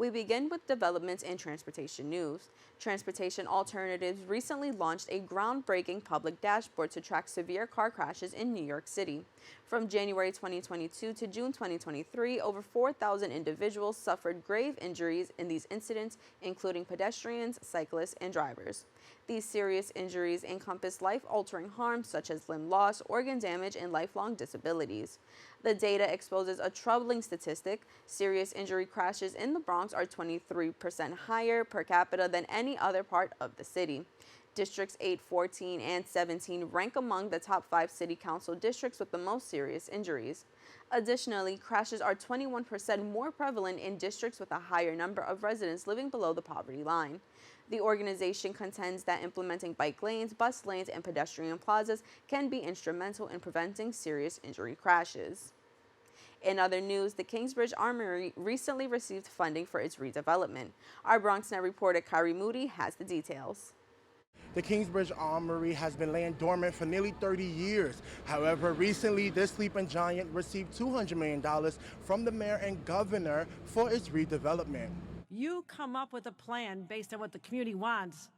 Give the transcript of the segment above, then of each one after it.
We begin with developments in transportation news. Transportation Alternatives recently launched a groundbreaking public dashboard to track severe car crashes in New York City. From January 2022 to June 2023, over 4,000 individuals suffered grave injuries in these incidents, including pedestrians, cyclists, and drivers. These serious injuries encompass life-altering harms such as limb loss, organ damage, and lifelong disabilities. The data exposes a troubling statistic. Serious injury crashes in the Bronx are 23% higher per capita than any other part of the city. Districts 8, 14, and 17 rank among the top 5 city council districts with the most serious injuries. Additionally, crashes are 21% more prevalent in districts with a higher number of residents living below the poverty line. The organization contends that implementing bike lanes, bus lanes, and pedestrian plazas can be instrumental in preventing serious injury crashes. In other news, the Kingsbridge Armory recently received funding for its redevelopment. Our BronxNet reporter Kyrie Moody has the details. The Kingsbridge Armory has been laying dormant for nearly 30 years. However, recently, this sleeping giant received $200 million from the mayor and governor for its redevelopment. You come up with a plan based on what the community wants,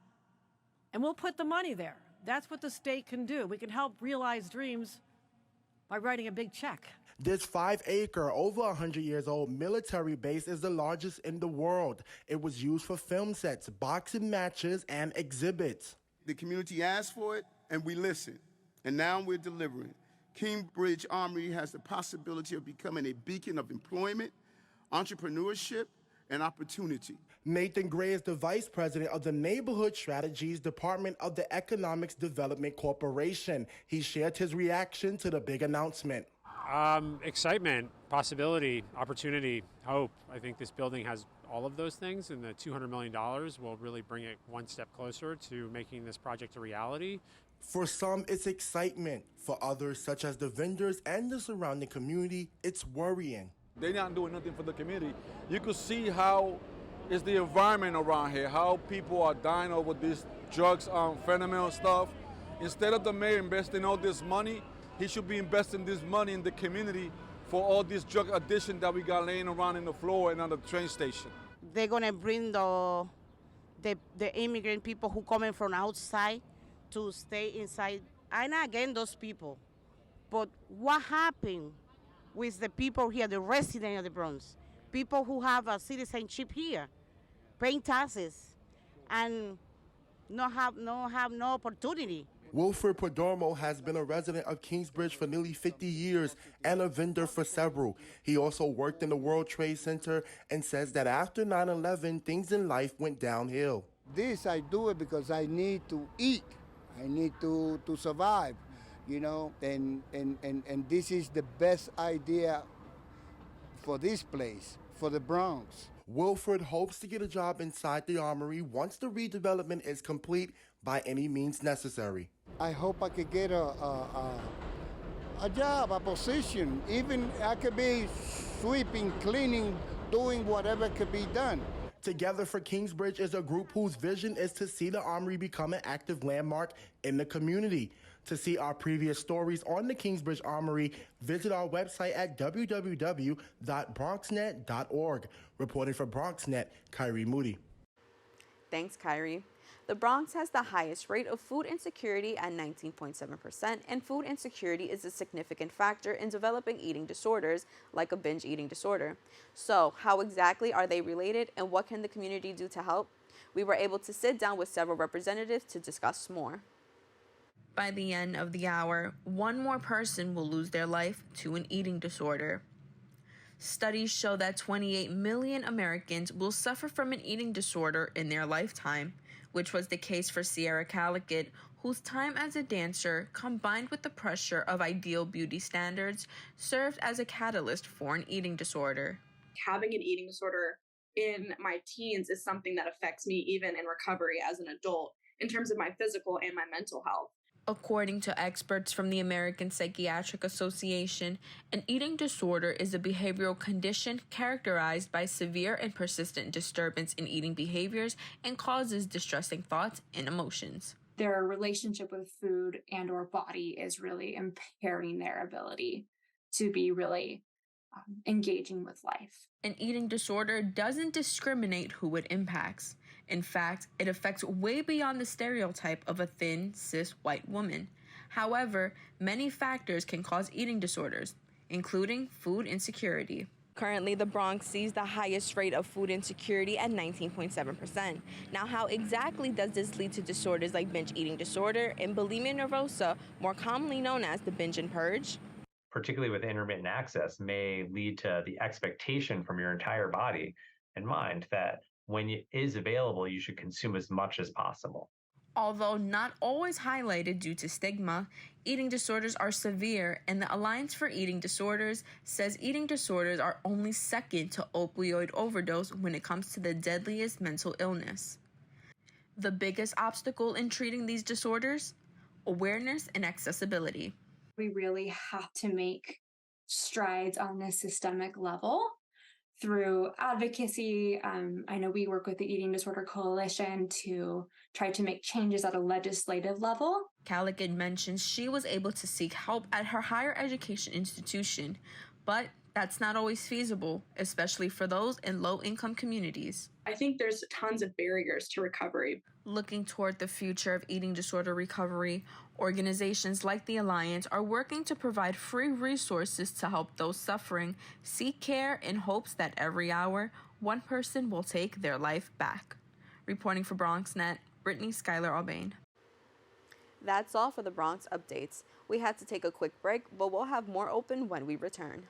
and we'll put the money there. That's what the state can do. We can help realize dreams by writing a big check. This 5-acre, over 100 years old military base is the largest in the world. It was used for film sets, boxing matches, and exhibits. The community asked for it, and we listened, and now we're delivering. Kingsbridge Armory has the possibility of becoming a beacon of employment, entrepreneurship, and opportunity. Nathan Gray is the vice president of the Neighborhood Strategies Department of the Economics Development Corporation. He shared his reaction to the big announcement. Excitement, possibility, opportunity, hope. I think this building has all of those things, and the $200 million will really bring it one step closer to making this project a reality. For some, it's excitement. For others, such as the vendors and the surrounding community, it's worrying. They're not doing nothing for the community. You could see how is the environment around here, how people are dying over these drugs, fentanyl stuff. Instead of the mayor investing all this money, he should be investing this money in the community for all this drug addiction that we got laying around in the floor and on the train station. They're gonna bring the immigrant people who coming from outside to stay inside. I'm not against those people, but what happened with the people here, the residents of the Bronx, people who have a citizenship here, paying taxes, and no opportunity? Wilfred Perdomo has been a resident of Kingsbridge for nearly 50 years and a vendor for several. He also worked in the World Trade Center and says that after 9/11, things in life went downhill. This I do it because I need to eat. I need to survive, you know, and this is the best idea for this place, for the Bronx. Wilfred hopes to get a job inside the Armory once the redevelopment is complete by any means necessary. I hope I could get a job, a position. Even I could be sweeping, cleaning, doing whatever could be done. Together for Kingsbridge is a group whose vision is to see the Armory become an active landmark in the community. To see our previous stories on the Kingsbridge Armory, visit our website at www.bronxnet.org. Reporting for BronxNet, Kyrie Moody. Thanks, Kyrie. The Bronx has the highest rate of food insecurity at 19.7%, and food insecurity is a significant factor in developing eating disorders, like a binge eating disorder. So, how exactly are they related, and what can the community do to help? We were able to sit down with several representatives to discuss more. By the end of the hour, one more person will lose their life to an eating disorder. Studies show that 28 million Americans will suffer from an eating disorder in their lifetime, which was the case for Sierra Calicut, whose time as a dancer, combined with the pressure of ideal beauty standards, served as a catalyst for an eating disorder. Having an eating disorder in my teens is something that affects me even in recovery as an adult in terms of my physical and my mental health. According to experts from the American Psychiatric Association, an eating disorder is a behavioral condition characterized by severe and persistent disturbance in eating behaviors and causes distressing thoughts and emotions. Their relationship with food and or body is really impairing their ability to be really engaging with life. An eating disorder doesn't discriminate who it impacts. In fact, it affects way beyond the stereotype of a thin, cis white woman. However, many factors can cause eating disorders, including food insecurity. Currently, the Bronx sees the highest rate of food insecurity at 19.7%. Now, how exactly does this lead to disorders like binge eating disorder and bulimia nervosa, more commonly known as the binge and purge? Particularly with intermittent access, may lead to the expectation from your entire body and mind that when it is available, you should consume as much as possible. Although not always highlighted due to stigma, eating disorders are severe, and the Alliance for Eating Disorders says eating disorders are only second to opioid overdose when it comes to the deadliest mental illness. The biggest obstacle in treating these disorders? Awareness and accessibility. We really have to make strides on this systemic level through advocacy. I know we work with the Eating Disorder Coalition to try to make changes at a legislative level. Callaghan mentions she was able to seek help at her higher education institution, but that's not always feasible, especially for those in low-income communities. I think there's tons of barriers to recovery. Looking toward the future of eating disorder recovery, organizations like the Alliance are working to provide free resources to help those suffering seek care in hopes that every hour, one person will take their life back. Reporting for BronxNet, Brittany Skyler Aubain. That's all for the Bronx updates. We had to take a quick break, but we'll have more open when we return.